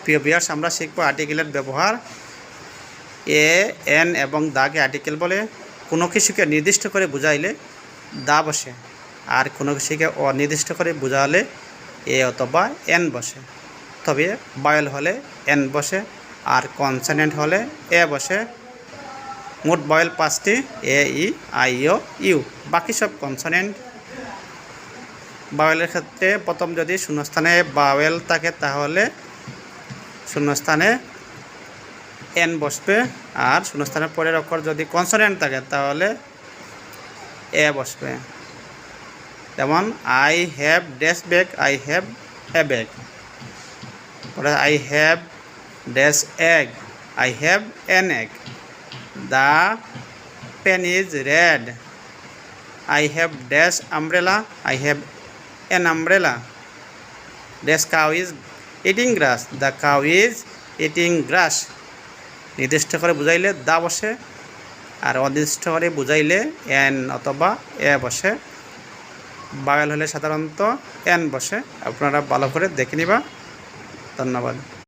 প্রিয় ভিউয়ার্স, আমরা শিখব আর্টিকেলের ব্যবহার। এ, এন এবং দাকে আর্টিকেল বলে। কোনো কিছুকে নির্দিষ্ট করে বুঝাইলে দা বসে, আর কোনো কিছুকে অনির্দিষ্ট করে বোঝালে এ অথবা এন বসে। তবে বায়োল হলে এন বসে, আর কনসোনেন্ট হলে এ বসে। মোট বায়োল 5টি: এ, ই, আই, ও, ইউ। বাকি সব কনসোনেন্ট। বায়োলের ক্ষেত্রে প্রথম যদি শূন্যস্থানে বায়োল থাকে তাহলে শূন্যস্থানে এন বসবে, আর শূন্যস্থানের পরের অক্ষর যদি কনসোনেন্ট থাকে তাহলে এ বসবে। যেমন I have dash bag, I have a bag. পরে I have dash egg, I have an egg. The pen is red, I have dash umbrella, I have an umbrella. Dash cow is eating grass, the cow is eating grass. নির্দিষ্ট করে বুঝাইলে দা বসে, আর অনির্দিষ্ট করে বুঝাইলে N অথবা এ বসে। বায়োল হলে সাধারণত N বসে। আপনারা ভালো করে দেখে নিবা। ধন্যবাদ।